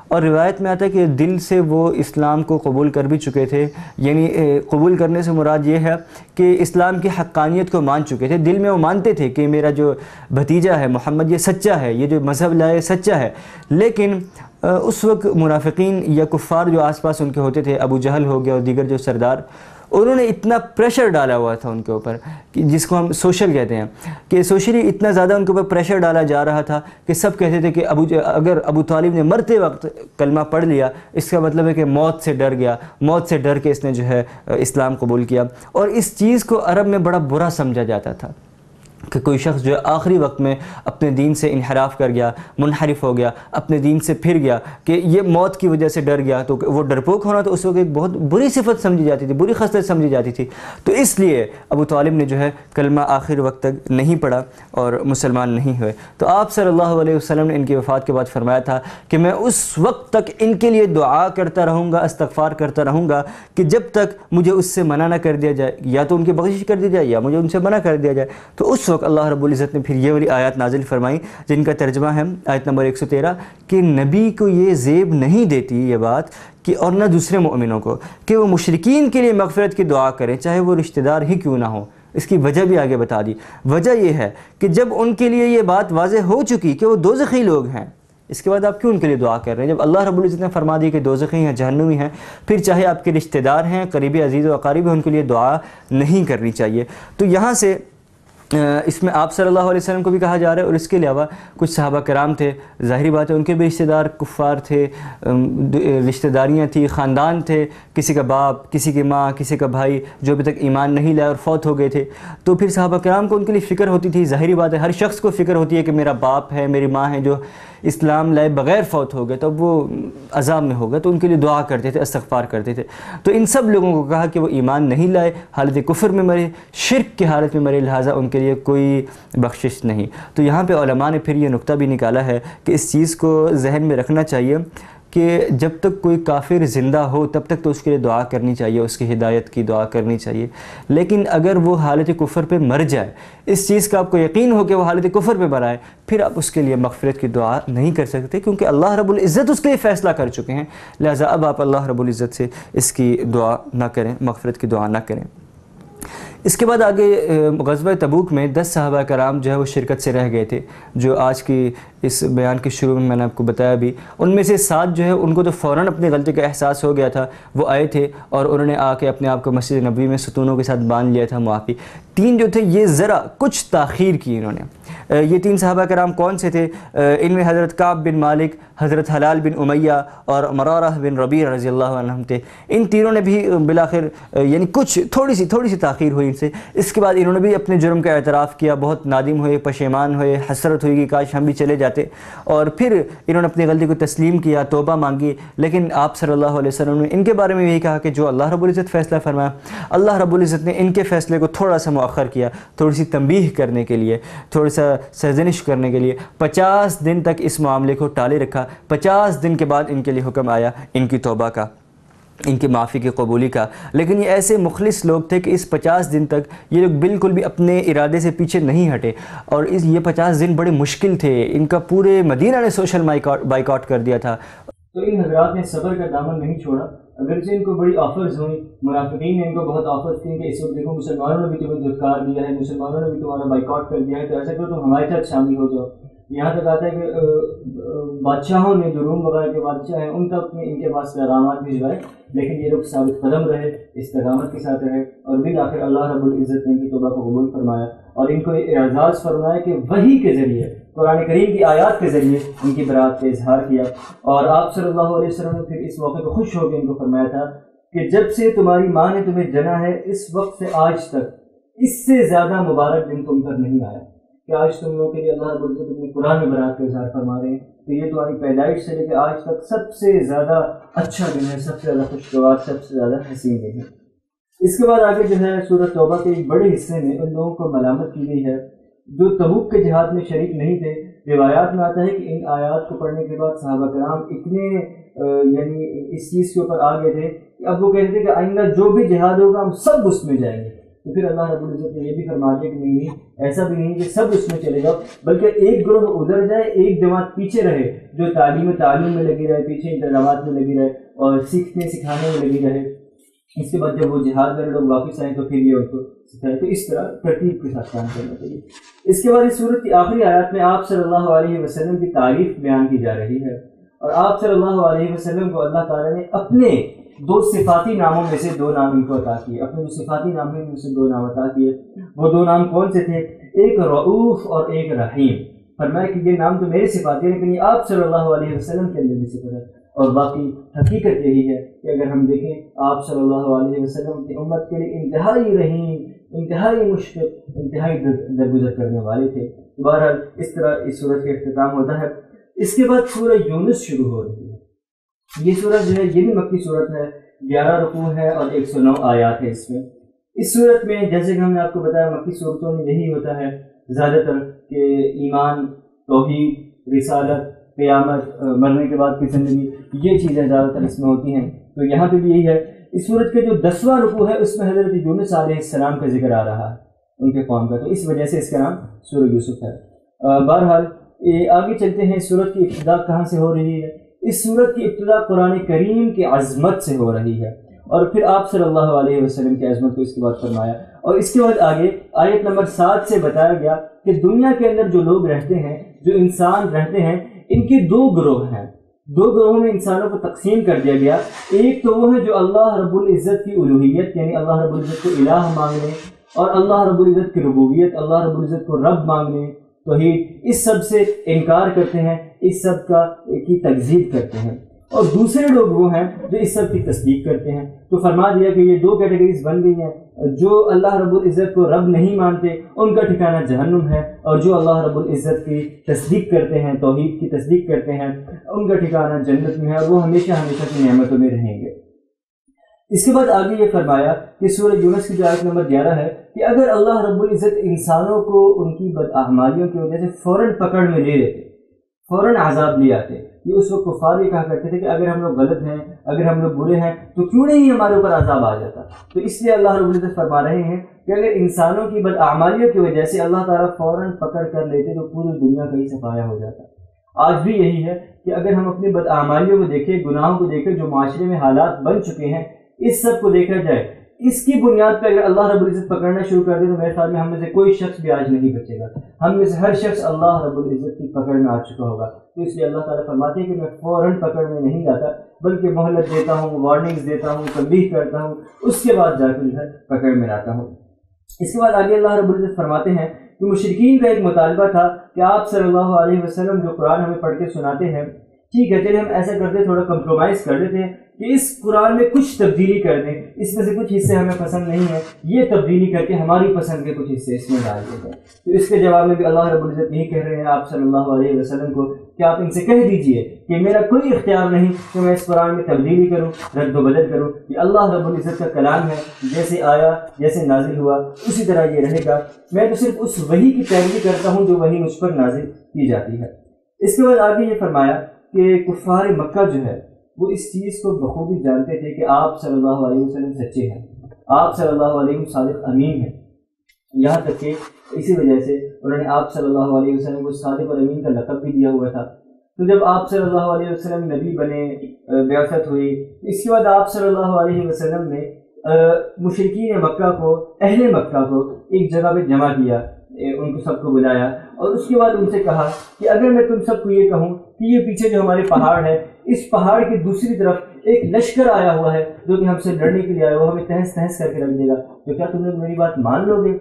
اور روایت میں آتا ہے کہ دل سے وہ اسلام کو قبول کر بھی چکے تھے، یعنی قبول کرنے سے مراد یہ ہے کہ اسلام کی حقانیت کو مان چکے تھے، دل میں وہ مانتے تھے کہ میرا جو بھتیجا ہے محمد یہ سچا ہے، یہ جو مذہب لائے سچا ہے۔ لیکن اس وقت منافقین یا کفار جو آس پاس ان کے ہوتے تھے، ابو جہل ہو گیا اور دیگر جو سردار، انہوں نے اتنا پریشر ڈالا ہوا تھا ان کے اوپر، کہ جس کو ہم سوشل کہتے ہیں، کہ سوشلی اتنا زیادہ ان کے اوپر پریشر ڈالا جا رہا تھا کہ سب کہتے تھے کہ اگر ابو طالب نے مرتے وقت کلمہ پڑھ لیا، اس کا مطلب ہے کہ موت سے ڈر گیا، موت سے ڈر کے اس نے جو ہے اسلام قبول کیا۔ اور اس چیز کو عرب میں بڑا برا سمجھا جاتا تھا کہ کوئی شخص جو ہے آخری وقت میں اپنے دین سے انحراف کر گیا، منحرف ہو گیا، اپنے دین سے پھر گیا، کہ یہ موت کی وجہ سے ڈر گیا، تو وہ ڈرپوک ہونا تو اس وقت ایک بہت بری صفت سمجھی جاتی تھی، بری خصلت سمجھی جاتی تھی۔ تو اس لیے ابو طالب نے جو ہے کلمہ آخر وقت تک نہیں پڑھا اور مسلمان نہیں ہوئے۔ تو آپ صلی اللہ علیہ وسلم نے ان کی وفات کے بعد فرمایا تھا کہ میں اس وقت تک ان کے لیے دعا کرتا رہوں گا، استغفار کرتا رہوں گا، کہ جب تک مجھے اس سے منع نہ کر دیا جائے، یا تو ان کی بخشش کر دی جائے یا مجھے ان سے منع کر دیا جائے۔ تو اس وقت اللہ رب العزت نے پھر یہ والی آیات نازل فرمائی جن کا ترجمہ ہے آیت نمبر 113 کہ نبی کو یہ زیب نہیں دیتی یہ بات کہ اور نہ دوسرے مؤمنوں کو کہ وہ مشرکین کے لیے مغفرت کی دعا کریں چاہے وہ رشتہ دار ہی کیوں نہ ہو۔ اس کی وجہ بھی آگے بتا دی۔ وجہ یہ ہے کہ جب ان کے لیے یہ بات واضح ہو چکی کہ وہ دوزخی لوگ ہیں، اس کے بعد آپ کیوں ان کے لیے دعا کر رہے ہیں؟ جب اللہ رب العزت نے فرما دی کہ دوزخی ہیں، جہنمی ہیں، پھر چاہے آپ کے رشتہ دار ہیں، قریبی عزیز و اقارب ہیں، ان کے لیے دعا نہیں کرنی چاہیے۔ تو یہاں سے اس میں آپ صلی اللہ علیہ وسلم کو بھی کہا جا رہا ہے، اور اس کے علاوہ کچھ صحابہ کرام تھے، ظاہری بات ہے ان کے بھی رشتہ دار کفار تھے، رشتہ داریاں تھیں، خاندان تھے، کسی کا باپ، کسی کی ماں، کسی کا بھائی جو ابھی تک ایمان نہیں لائے اور فوت ہو گئے تھے۔ تو پھر صحابہ کرام کو ان کے لیے فکر ہوتی تھی، ظاہری بات ہے ہر شخص کو فکر ہوتی ہے کہ میرا باپ ہے، میری ماں ہے جو اسلام لائے بغیر فوت ہو گئے، تو اب وہ عذاب میں ہوگا، تو ان کے لیے دعا کرتے تھے، استغفار کرتے تھے۔ تو ان سب لوگوں کو کہا کہ وہ ایمان نہیں لائے، حالت کفر میں مرے، شرک کی حالت میں مرے، لہٰذا ان کے لیے کوئی بخشش نہیں۔ تو یہاں پہ علماء نے پھر یہ نقطہ بھی نکالا ہے کہ اس چیز کو ذہن میں رکھنا چاہیے کہ جب تک کوئی کافر زندہ ہو تب تک تو اس کے لیے دعا کرنی چاہیے، اس کی ہدایت کی دعا کرنی چاہیے، لیکن اگر وہ حالت کفر پہ مر جائے، اس چیز کا آپ کو یقین ہو کہ وہ حالت کفر پہ مر آئے، پھر آپ اس کے لیے مغفرت کی دعا نہیں کر سکتے، کیونکہ اللہ رب العزت اس کے لیے فیصلہ کر چکے ہیں، لہٰذا اب آپ اللہ رب العزت سے اس کی دعا نہ کریں، مغفرت کی دعا نہ کریں۔ اس کے بعد آگے غزوہ تبوک میں 10 صحابہ کرام جو ہے وہ شرکت سے رہ گئے تھے، جو آج کی اس بیان کے شروع میں نے آپ کو بتایا بھی۔ ان میں سے 7 جو ہے ان کو تو فوراً اپنی غلطی کا احساس ہو گیا تھا، وہ آئے تھے اور انہوں نے آ کے اپنے آپ کو مسجد نبوی میں ستونوں کے ساتھ باندھ لیا تھا معافی۔ 3 جو تھے یہ ذرا کچھ تاخیر کی انہوں نے۔ یہ 3 صحابہ کرام کون سے تھے؟ ان میں حضرت کعب بن مالک، حضرت حلال بن امیہ اور مرارہ بن ربیع رضی اللہ عنہم تھے۔ ان تینوں نے بھی بالآخر یعنی کچھ تھوڑی سی تاخیر ہوئی ان سے۔ اس کے بعد انہوں نے بھی اپنے جرم کا اعتراف کیا، بہت نادم ہوئے، پشیمان ہوئے، حسرت ہوئی کہ کاش ہم بھی چلے جاتے، اور پھر انہوں نے اپنی غلطی کو تسلیم کیا، توبہ مانگی۔ لیکن آپ صلی اللہ علیہ وسلم نے ان کے بارے میں یہی کہا کہ جو اللہ رب العزت فیصلہ فرمایا، اللہ رب العزت نے ان کے فیصلے کو تھوڑا سا مؤخر کیا، تھوڑی سی تنبیہ کرنے کے لیے، تھوڑا سا سرزنش کرنے کے لیے۔ 50 دن تک اس معاملے کو ٹالے رکھا۔ 50 دن کے بعد ان کے لیے حکم آیا ان کی توبہ کا، ان کی معافی کی قبولی کا۔ لیکن یہ ایسے مخلص لوگ تھے کہ اس 50 دن تک یہ لوگ بالکل بھی اپنے ارادے سے پیچھے نہیں ہٹے، اور یہ 50 دن بڑے مشکل تھے، ان کا پورے مدینہ نے سوشل بائیکاٹ کر دیا تھا۔ تو ان حضرات نے صبر کا دامن نہیں چھوڑا، اگرچہ ان کو بڑی آفرز ہوئیں، منافقین نے ان کو بہت آفرز کی کہ اس وقت دیکھو مسلمانوں نے بھی تمہیں دھتکار دیا ہے، مسلمانوں نے بھی تمہارا بائیکاٹ کر دیا ہے، تو ایسا کرو تم ہمارے ساتھ شامل ہو جاؤ۔ یہاں تک آتا ہے کہ بادشاہوں نے جو روم وغیرہ کے بادشاہ ہیں ان تک نے ان کے پاس پیغامات بھجوائے، لیکن یہ لوگ ثابت قدم رہے، استقامت کے ساتھ رہے، اور بالآخر اللہ رب العزت نے ان کی توبہ کو قبول فرمایا اور ان کو اعزاز فرمایا کہ وحی کے ذریعے، قرآن کریم کی آیات کے ذریعے ان کی برات کا اظہار کیا۔ اور آپ صلی اللہ علیہ وسلم نے پھر اس موقع کو خوش ہو کے ان کو فرمایا تھا کہ جب سے تمہاری ماں نے تمہیں جنا ہے اس وقت سے آج تک اس سے زیادہ مبارک دن تم پر نہیں آیا کہ آج تم لوگوں کے لیے اللہ رب العزت اپنے قرآن میں برات کا اظہار فرما رہے ہیں کہ یہ تمہاری پیدائش سے لے کے آج تک سب سے زیادہ اچھا دن ہے، سب سے زیادہ خوشگوار، سب سے زیادہ حسین دن ہے۔ اس کے بعد آگے جو ہے سورۃ توبہ کے ایک بڑے حصے میں ان لوگوں کو ملامت کی گئی ہے جو تبوک کے جہاد میں شریک نہیں تھے۔ روایات میں آتا ہے کہ ان آیات کو پڑھنے کے بعد صحابہ کرام اتنے یعنی اس چیز کے اوپر آ گئے تھے کہ اب وہ کہتے تھے کہ آئندہ جو بھی جہاد ہوگا ہم سب اس میں جائیں گے۔ تو پھر اللہ رب العزت نے یہ بھی فرما دیا کہ نہیں، ایسا بھی نہیں کہ سب اس میں چلے جاؤ، بلکہ ایک گروہ ادھر جائے، ایک جماعت پیچھے رہے جو تعلیم میں لگی رہے، پیچھے انتظامات میں لگی رہے اور سیکھنے سکھانے میں لگی رہے۔ اس کے بعد جب وہ جہاد والے لوگ واپس آئیں تو پھر یہ ان کو سکھائے۔ تو اس طرح ترتیب کے ساتھ کام کرنا چاہیے۔ اس کے بعد اس سورت کی آخری آیات میں آپ صلی اللہ علیہ وسلم کی تعریف بیان کی جا رہی ہے، اور آپ صلی اللہ علیہ وسلم کو اللہ تعالیٰ نے اپنے 2 صفاتی ناموں میں سے 2 نام ان کو عطا کیے، اپنے جو صفاتی نام ہیں ان سے 2 نام عطا کیے۔ وہ 2 نام کون سے تھے؟ ایک رؤوف اور ایک رحیم۔ فرمایا کہ یہ نام تو میرے صفات ہیں لیکن یہ آپ صلی اللہ علیہ وسلم کے اندر بھی صفت ہے، اور باقی حقیقت یہی ہے کہ اگر ہم دیکھیں آپ صلی اللہ علیہ وسلم کی امت کے لیے انتہائی رحیم، انتہائی مشفق، انتہائی درگزر کرنے والے تھے۔ بہرحال اس طرح اس سورت کا اختتام ہوتا ہے۔ اس کے بعد سورہ یونس شروع ہو رہی ہے۔ یہ سورت جو ہے یہ بھی مکی سورت ہے، 11 رکوع ہے اور 109 آیات ہے اس میں۔ اس سورت میں جیسے کہ ہم نے آپ کو بتایا مکی صورتوں میں یہی ہوتا ہے زیادہ تر کہ ایمان، توحید، رسالت، قیامت، مرنے کے بعد کی زندگی، یہ چیزیں زیادہ تر اس میں ہوتی ہیں۔ تو یہاں پہ بھی یہی ہے۔ اس سورت کے جو 10واں رکوع ہے اس میں حضرت یونس علیہ السلام کا ذکر آ رہا ہے، ان کے قوم کا، تو اس وجہ سے اس کا نام سورہ یوسف ہے۔ بہرحال آگے چلتے ہیں۔ سورت کی ابتدا کہاں سے ہو رہی ہے؟ اس سورت کی ابتدا قرآن کریم کی عظمت سے ہو رہی ہے، اور پھر آپ صلی اللہ علیہ وسلم کی عظمت کو اس کے بعد فرمایا، اور اس کے بعد آگے آیت نمبر 7 سے بتایا گیا کہ دنیا کے اندر جو لوگ رہتے ہیں، جو انسان رہتے ہیں، ان کے 2 گروہ ہیں۔ 2 گروہوں میں انسانوں کو تقسیم کر دیا گیا۔ ایک تو وہ ہے جو اللہ رب العزت کی الوہیت یعنی اللہ رب العزت کو الہ مانگنے، اور اللہ رب العزت کی ربوبیت، اللہ رب العزت کو رب مانگنے، توحید، اس سب سے انکار کرتے ہیں، اس سب کی تکذیب کرتے ہیں۔ اور دوسرے لوگ وہ ہیں جو اس سب کی تصدیق کرتے ہیں۔ تو فرما دیا کہ یہ 2 کیٹیگریز بن گئی ہیں۔ جو اللہ رب العزت کو رب نہیں مانتے ان کا ٹھکانہ جہنم ہے، اور جو اللہ رب العزت کی تصدیق کرتے ہیں، توحید کی تصدیق کرتے ہیں، ان کا ٹھکانہ جنت میں ہے، اور وہ ہمیشہ ہمیشہ کی نعمتوں میں رہیں گے۔ اس کے بعد آگے یہ فرمایا کہ سورہ یونس کی جو آیت نمبر 11 ہے کہ اگر اللہ رب العزت انسانوں کو ان کی بداعمالیوں کی وجہ سے فوراً پکڑ میں لے لیتے، فوراً عذاب لے آتے، یہ اس وقت کفار یہ کہا کرتے تھے کہ اگر ہم لوگ غلط ہیں، اگر ہم لوگ برے ہیں تو کیوں نہیں ہمارے اوپر عذاب آ جاتا. تو اس لیے اللہ رب العزت فرما رہے ہیں کہ اگر انسانوں کی بداعمالیوں کی وجہ سے اللہ تعالیٰ فوراً پکڑ کر لیتے تو پوری دنیا کا ہی صفایا ہو جاتا. آج بھی یہی ہے کہ اگر ہم اپنی بداعمالیوں کو دیکھیں، گناہوں کو دیکھیں، جو معاشرے میں حالات بن چکے ہیں، اس سب کو دیکھا جائے، اس کی بنیاد پہ اگر اللہ رب العزت پکڑنا شروع کر دے تو میرے خیال میں ہم میں سے کوئی شخص بھی آج نہیں بچے گا. ہم میں سے ہر شخص اللہ رب العزت کی پکڑ میں آ چکا ہوگا. تو اس لیے اللہ تعالیٰ فرماتے ہیں کہ میں فوراً پکڑ میں نہیں لاتا، بلکہ مہلت دیتا ہوں، وارننگز دیتا ہوں، تنبیہ کرتا ہوں، اس کے بعد جا کے جو ہے پکڑ میں لاتا ہوں. اس کے بعد آگے اللہ رب العزت فرماتے ہیں کہ مشرکین کا ایک مطالبہ تھا کہ آپ صلی اللہ علیہ وسلم جو قرآن ہمیں پڑھ کے سناتے ہیں، ٹھیک ہے چلے ہم ایسا کرتے، تھوڑا کمپرومائز کر لیتے ہیں کہ اس قرآن میں کچھ تبدیلی کر دیں، اس میں سے کچھ حصے ہمیں پسند نہیں ہیں، یہ تبدیلی کر کے ہماری پسند کے کچھ حصے اس میں ڈال دیتے ہیں. تو اس کے جواب میں بھی اللہ رب العزت یہی کہہ رہے ہیں آپ صلی اللہ علیہ وسلم کو کہ آپ ان سے کہہ دیجئے کہ میرا کوئی اختیار نہیں کہ میں اس قرآن میں تبدیلی کروں، رد و بدل کروں. یہ اللہ رب العزت کا کلام ہے، جیسے آیا، جیسے نازل ہوا اسی طرح یہ رہے گا. میں تو صرف اس وحی کی پیروی کرتا ہوں جو وحی مجھ پر نازل کی جاتی ہے. اس کے بعد آگے یہ فرمایا کہ کفار مکہ جو ہے وہ اس چیز کو بخوبی جانتے تھے کہ آپ صلی اللہ علیہ وسلم سچے ہیں، آپ صلی اللہ علیہ وسلم صادق امین ہیں. یہاں تک کہ اسی وجہ سے انہوں نے آپ صلی اللہ علیہ وسلم کو صادق اور امین کا لقب بھی دیا ہوا تھا. تو جب آپ صلی اللہ علیہ وسلم نبی بنے، بعثت ہوئی، اس کے بعد آپ صلی اللہ علیہ وسلم نے مشرکین مکہ کو، اہل مکہ کو ایک جگہ پہ جمع کیا، ان کو سب کو بلایا اور اس کے بعد ان سے کہا کہ اگر میں تم سب کو یہ کہوں کہ یہ پیچھے جو ہمارے پہاڑ ہے، اس پہاڑ کی دوسری طرف ایک لشکر آیا ہوا ہے جو کہ ہم سے لڑنے کے لیے آیا ہوا، ہمیں تہس تہس کر کے رکھ دے گا، تو کیا تم لوگ میری بات مان لو گے؟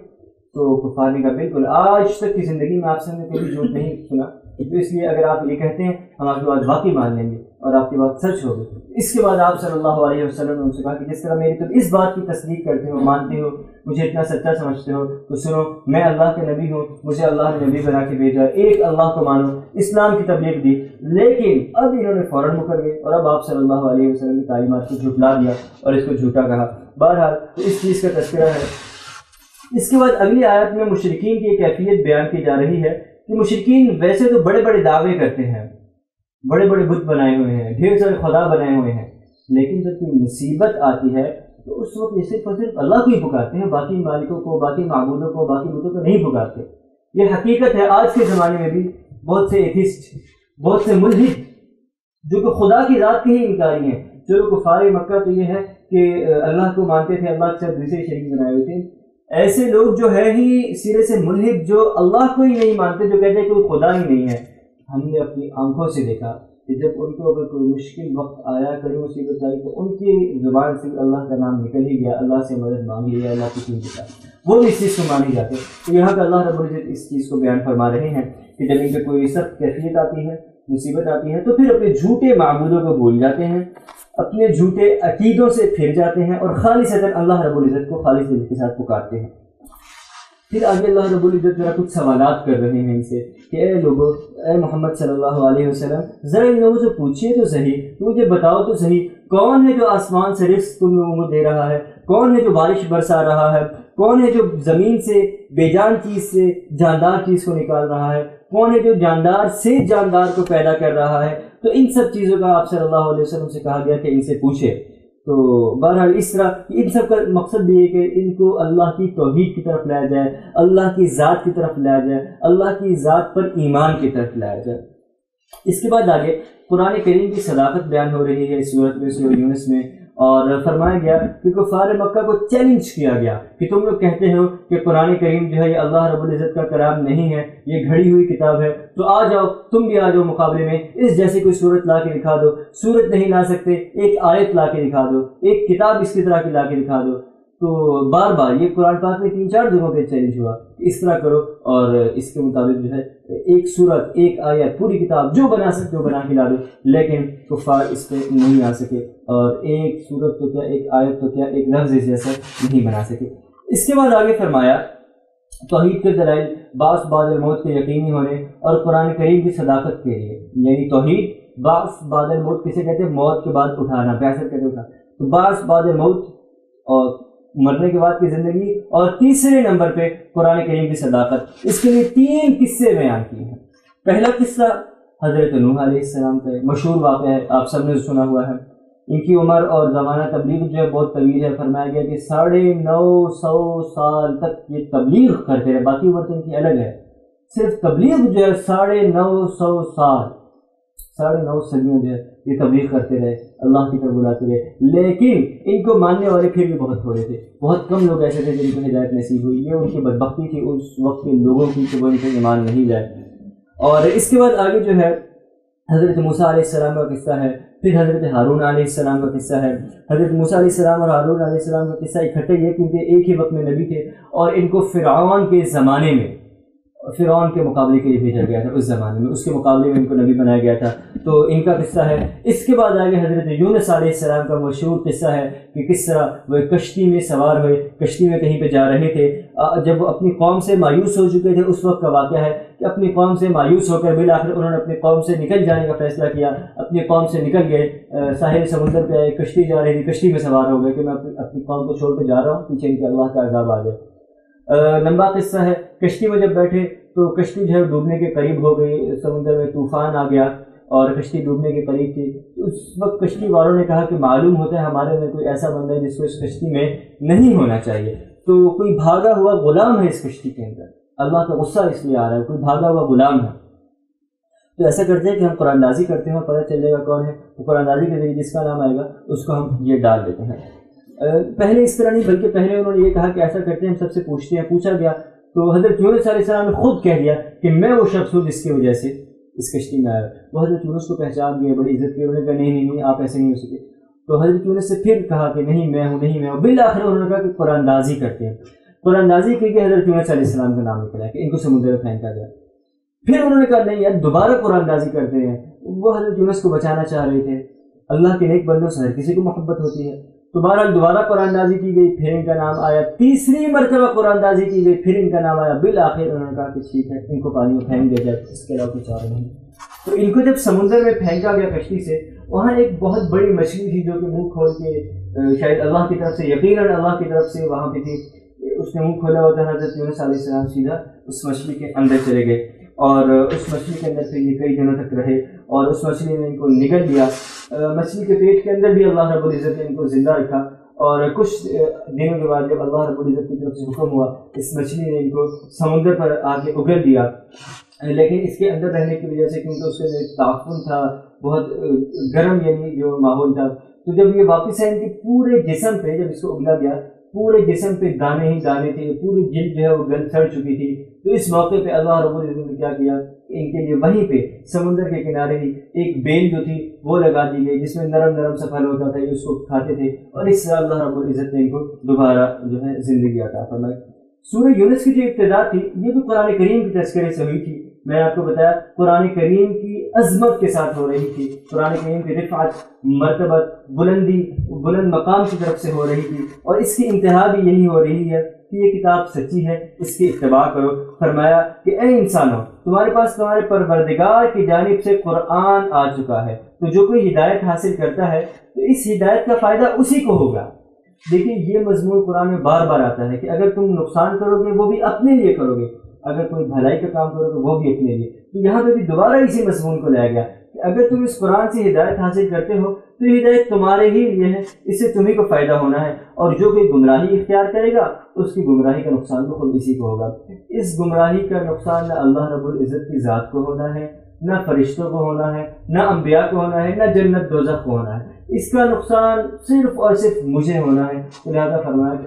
تو کفار نے کہا بالکل، آج تک کی زندگی میں آپ سے نے کوئی جھوٹ نہیں سنا، تو اس لیے اگر آپ یہ کہتے ہیں ہم آپ کی بات واقعی مان لیں گے اور آپ کی بات سچ ہوگی. اس کے بعد آپ صلی اللہ علیہ وسلم نے ان سے کہا کہ جس طرح میری تم اس بات کی تصدیق کرتے ہو، مانتے ہو، مجھے اتنا سچا سمجھتے ہو، تو سنو میں اللہ کے نبی ہوں، مجھے اللہ نے نبی بنا کے بھیجا، ایک اللہ کو مانو، اسلام کی تبلیغ دی. لیکن اب انہوں نے فوراً مکر گئے اور اب آپ صلی اللہ علیہ وسلم کی تعلیمات کو جھٹلا دیا اور اس کو جھوٹا کہا. بہرحال اس چیز کا تذکرہ ہے. اس کے بعد اگلی آیت میں مشرکین کی ایک کیفیت بیان کی جا رہی ہے کہ مشرکین ویسے تو بڑے بڑے دعوے کرتے ہیں، بڑے بڑے بت بنائے ہوئے ہیں، ڈھیر سارے خدا بنائے ہوئے ہیں، لیکن جب کوئی مصیبت آتی ہے تو اس وقت یہ صرف اور صرف اللہ کو ہی پکارتے ہیں، باقی مالکوں کو، باقی معبودوں کو، باقی بتوں کو نہیں پکارتے. یہ حقیقت ہے. آج کے زمانے میں بھی بہت سے ایتھسٹ، بہت سے ملحد جو کہ خدا کی ذات کے ہی انکاری ہیں. چلو کفار مکہ تو یہ ہے کہ اللہ کو مانتے تھے، اللہ کے ساتھ دوسرے شریک بنائے ہوئے تھے. ایسے لوگ جو ہے ہی سرے سے ملحد، جو اللہ کو ہی نہیں مانتے، جو کہتے ہیں کوئی خدا ہی نہیں ہے. ہم نے اپنی آنکھوں سے دیکھا کہ جب ان کو اگر کوئی مشکل وقت آیا، کوئی مصیبت آئی، تو ان کی زبان سے اللہ کا نام نکل ہی گیا، اللہ سے مدد مانگی ہے، اللہ کی چیز دیتا، وہ بھی اس چیز کو مانی جاتے. تو یہاں پہ اللہ رب العزت اس چیز کو بیان فرما رہے ہیں کہ جب ان پہ کوئی سخت کیفیت آتی ہے، مصیبت آتی ہے، تو پھر اپنے جھوٹے معبودوں کو بھول جاتے ہیں، اپنے جھوٹے عقیدوں سے پھر جاتے ہیں اور خالصتاً اللہ رب العزت کو خالص دل کے ساتھ پکارتے ہیں. پھر آگے اللہ رب العزت ذرا کچھ سوالات کر رہے ہیں ان سے کہ اے لوگو، اے محمد صلی اللہ علیہ وسلم، ذرا ان لوگوں سے پوچھیے تو صحیح، مجھے بتاؤ تو صحیح، کون ہے جو آسمان سے رزق تم لوگوں کو دے رہا ہے؟ کون ہے جو بارش برسا رہا ہے؟ کون ہے جو زمین سے بے جان چیز سے جاندار چیز کو نکال رہا ہے؟ کون ہے جو جاندار سے جاندار کو پیدا کر رہا ہے؟ تو ان سب چیزوں کا آپ صلی اللہ علیہ وسلم سے کہا گیا کہ ان سے پوچھے. تو بہرحال اس طرح ان سب کا مقصد بھی ہے کہ ان کو اللہ کی توحید کی طرف لایا جائے، اللہ کی ذات کی طرف لایا جائے، اللہ کی ذات پر ایمان کی طرف لایا جائے. اس کے بعد آگے قرآن کریم کی صداقت بیان ہو رہی ہے اس صورت میں، سورہ یونس میں، اور فرمایا گیا کہ کفار مکہ کو چیلنج کیا گیا کہ تم لوگ کہتے ہو کہ قرآن کریم جو ہے یہ اللہ رب العزت کا کلام نہیں ہے، یہ گھڑی ہوئی کتاب ہے، تو آ جاؤ، تم بھی آ جاؤ مقابلے میں، اس جیسی کوئی صورت لا کے دکھا دو. صورت نہیں لا سکتے، ایک آیت لا کے دکھا دو، ایک کتاب اس کی طرح کی لا کے دکھا دو. تو بار بار یہ قرآن پاک میں 3-4 جگہوں پہ چیلنج ہوا کہ اس طرح کرو، اور اس کے مطابق جو ہے ایک صورت، ایک آیت، پوری کتاب جو بنا سکتے ہو بنا کے لا دو. لیکن کفار اس پہ نہیں آ سکے، اور ایک صورت تو کیا، ایک آیت تو کیا، ایک لفظ جیسا نہیں بنا سکے. اس کے بعد آگے فرمایا توحید کے دلائل، بعث بعد الموت کے یقینی ہونے اور قرآن کریم کی صداقت کے لیے. یعنی توحید، بعث بعد الموت کسے کہتے ہیں؟ موت کے بعد اٹھانا، بعثت کہتے ہیں. تو بعد موت اور مرنے کے بعد کی زندگی، اور تیسرے نمبر پہ قرآن کریم کی صداقت۔ اس کے لیے 3 قصے بیان کیے ہیں۔ پہلا قصہ حضرت نوح علیہ السلام کا مشہور واقعہ ہے، آپ سب نے سنا ہوا ہے۔ ان کی عمر اور زمانہ تبلیغ جو ہے بہت طویل ہے، فرمایا گیا کہ 950 سال تک یہ تبلیغ کرتے رہے، باقی عمر تو ان کی الگ ہے، صرف تبلیغ جو ہے 950 سال، 9.5 صدیوں جو ہے یہ تبلیغ کرتے رہے، اللہ کی طرف بلاتے رہے، لیکن ان کو ماننے والے پھر بھی بہت تھوڑے تھے، بہت کم لوگ ایسے تھے جن کو ہدایت نصیب ہوئی۔ یہ ان کی بدبختی تھی اس وقت کے لوگوں کی کہ وہ ان سے ایمان نہیں لائے۔ اور اس کے بعد آگے جو ہے حضرت موسیٰ علیہ السلام کا قصہ ہے، پھر حضرت ہارون علیہ السلام کا قصہ ہے۔ حضرت موسیٰ علیہ السلام اور ہارون علیہ السلام کا قصہ اکٹھے یہ کیونکہ ایک ہی وقت میں نبی تھے، اور ان کو فرعون کے زمانے میں، فرعون کے مقابلے کے لیے بھیجا گیا تھا، اس زمانے میں اس کے مقابلے میں ان کو نبی بنایا گیا تھا، تو ان کا قصہ ہے۔ اس کے بعد آگے حضرت یونس علیہ السلام کا مشہور قصہ ہے کہ کس طرح وہ کشتی میں سوار ہوئے، کشتی میں کہیں پہ جا رہے تھے، جب وہ اپنی قوم سے مایوس ہو چکے تھے اس وقت کا واقعہ ہے کہ اپنی قوم سے مایوس ہو کر بالآخر انہوں نے اپنی قوم سے نکل جانے کا فیصلہ کیا، اپنی قوم سے نکل گئے، ساحل سمندر پہ آئے، کشتی جا رہی تھی، کشتی میں سوار ہو گئے کہ میں اپنی قوم کو چھوڑ کے جا رہا ہوں، پیچھے ان کے اللہ کا عذاب آ جائے۔ لمبا قصہ ہے۔ کشتی میں جب بیٹھے تو کشتی جو ہے ڈوبنے کے قریب ہو گئی، سمندر میں طوفان آ گیا اور کشتی ڈوبنے کے قریب تھی۔ اس وقت کشتی والوں نے کہا کہ معلوم ہوتا ہے ہمارے میں کوئی ایسا بندہ ہے جس کو اس کشتی میں نہیں ہونا چاہیے، تو کوئی بھاگا ہوا غلام ہے اس کشتی کے اندر، اللہ کا غصہ اس لیے آ رہا ہے، کوئی بھاگا ہوا غلام ہے۔ تو ایسا کرتے ہیں کہ ہم قرآن اندازی کرتے ہیں، پتہ چل جائے گا کون ہے، تو قرآن اندازی کے ذریعے جس کا نام آئے گا اس کو ہم یہ ڈال دیتے ہیں۔ پہلے اس طرح نہیں، بلکہ پہلے انہوں نے یہ کہا کہ ایسا کرتے ہیں ہم سب سے پوچھتے ہیں۔ پوچھا گیا تو حضرت یونس علیہ السلام نے خود کہہ دیا کہ میں وہ شخص ہوں جس کی وجہ سے اس کشتی میں آیا۔ وہ حضرت یونس کو پہچان گئے، بڑی عزت کی، انہوں نے کہا نہیں آپ ایسے نہیں ہو سکے۔ تو حضرت یونس سے پھر کہا کہ نہیں میں ہوں۔ بالآخر انہوں نے کہا کہ قرآن اندازی کرتے ہیں۔ قرآن اندازی کی کہ حضرت یونس علیہ السلام کا نام نکلا کہ ان کو سمندر میں پھینکا گیا۔ پھر انہوں نے کہا نہیں یار دوبارہ قرآن اندازی کرتے ہیں۔ وہ حضرت یونس کو بچانا چاہ رہے تھے، اللہ کے نیک بندوں سے ہر کسی کو محبت ہوتی ہے۔ تو بہرحال دوبارہ قرآن اندازی کی گئی، پھر ان کا نام آیا، تیسری مرتبہ قرآن اندازی کی گئی، پھر ان کا نام آیا۔ بالآخر انہوں نے کہا کہ ٹھیک ہے ان کو پانی میں پھینک دیا جائے، اس کے علاوہ کچھ اور نہیں۔ تو ان کو جب سمندر میں پھینکا گیا کشتی سے، وہاں ایک بہت بڑی مچھلی تھی جو کہ منہ کھول کے شاید اللہ کی طرف سے، یقیناً اللہ کی طرف سے وہاں پہ تھی، اس نے منہ کھولا ہوا تھا۔ حضرت یونس علیہ السلام سیدھا اس مچھلی کے اندر چلے گئے اور اس مچھلی کے اندر سے یہ کئی دنوں تک رہے اور اس مچھلی نے ان کو نگل لیا۔ مچھلی کے پیٹ کے اندر بھی اللہ رب العزت نے ان کو زندہ رکھا، اور کچھ دنوں کے بعد جب اللہ رب العزت کی طرف سے حکم ہوا، اس مچھلی نے ان کو سمندر پر آ کے اگل دیا، لیکن اس کے اندر رہنے کی وجہ سے کیونکہ اس کے ایک تعفن تھا، بہت گرم یعنی جو ماحول تھا، تو جب یہ واپس آئے ان کے پورے جسم پہ، جب اس کو اگلا گیا پورے جسم پہ دانے ہی دانے تھے، پوری جلد جو ہے وہ گل سڑ چکی تھی۔ تو اس موقع پہ اللہ رب العزت نے کیا کیا، ان کے لیے وہیں پہ سمندر کے کنارے ہی ایک بیل جو تھی وہ لگا دی گئی جس میں نرم نرم سا پھل ہوتا تھا، یہ اس کو کھاتے تھے، اور اس سے اللہ رب العزت نے ان کو دوبارہ جو ہے زندگی عطا فرمائی۔ سورہ یونس کی جو ابتدا تھی یہ بھی قرآن کریم کی تذکرے سے ہوئی تھی۔ میں نے آپ کو بتایا قرآن کریم کی عظمت کے ساتھ ہو رہی تھی، قرآن کریم کی رفعت، مرتبت، بلندی، بلند مقام کی طرف سے ہو رہی تھی، اور اس کی انتہا بھی یہی ہو رہی ہے کہ یہ کتاب سچی ہے، اس کی اتباع کرو۔ فرمایا کہ اے انسانوں تمہارے پاس تمہارے پروردگار کی جانب سے قرآن آ چکا ہے، تو جو کوئی ہدایت حاصل کرتا ہے تو اس ہدایت کا فائدہ اسی کو ہوگا۔ دیکھیں یہ مضمون قرآن میں بار بار آتا ہے کہ اگر تم نقصان کرو گے وہ بھی اپنے لیے کرو گے، اگر کوئی بھلائی کا کام کرو گے وہ بھی اپنے لیے۔ تو یہاں پہ بھی دوبارہ اسی مضمون کو لایا گیا کہ اگر تم اس قرآن سے ہدایت حاصل کرتے ہو تو یہ ہدایت تمہارے ہی لیے ہے، اس سے تمہیں کو فائدہ ہونا ہے، اور جو کوئی گمراہی اختیار کرے گا اس کی گمراہی کا نقصان تو خود اسی کو ہوگا۔ اس گمراہی کا نقصان نہ اللہ رب العزت کی ذات کو ہونا ہے، نہ فرشتوں کو ہونا ہے، نہ انبیاء کو ہونا ہے، نہ جنت دوزخ کو ہونا ہے، اس کا نقصان صرف اور صرف مجھے ہونا ہے۔ لہٰذا فرمایا کہ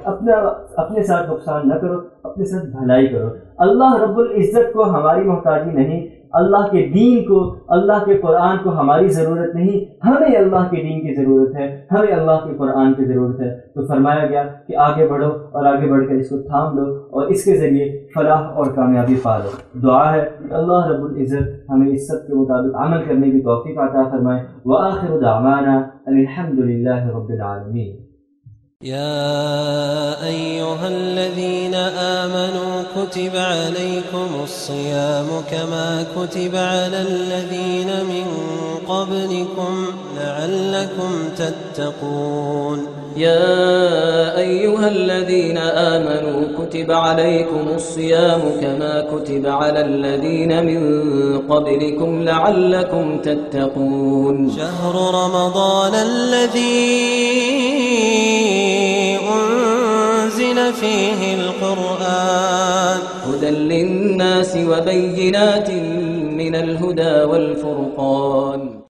اپنے ساتھ نقصان نہ کرو، اپنے ساتھ بھلائی کرو۔ اللہ رب العزت کو ہماری محتاجی نہیں، اللہ کے دین کو، اللہ کے قرآن کو ہماری ضرورت نہیں، ہمیں اللہ کے دین کی ضرورت ہے، ہمیں اللہ کے قرآن کی ضرورت ہے۔ تو فرمایا گیا کہ آگے بڑھو اور آگے بڑھ کر اس کو تھام لو اور اس کے ذریعے فلاح اور کامیابی پا لو۔ دعا ہے کہ اللہ رب العزت ہمیں اس سب کے مطابق عمل کرنے کی توفیق عطا فرمائے۔ وآخر دعوانا ان الحمد للہ رب العالمین۔ يا أيها الذين آمنوا كتب عليكم الصيام كما كتب على الذين من قبلكم لعلكم تتقون. يا أيها الذين آمنوا كتب عليكم الصيام كما كتب على الذين من قبلكم لعلكم تتقون. شهر رمضان الذي أنزل فيه القرآن هدى للناس وبينات من الهدى والفرقان.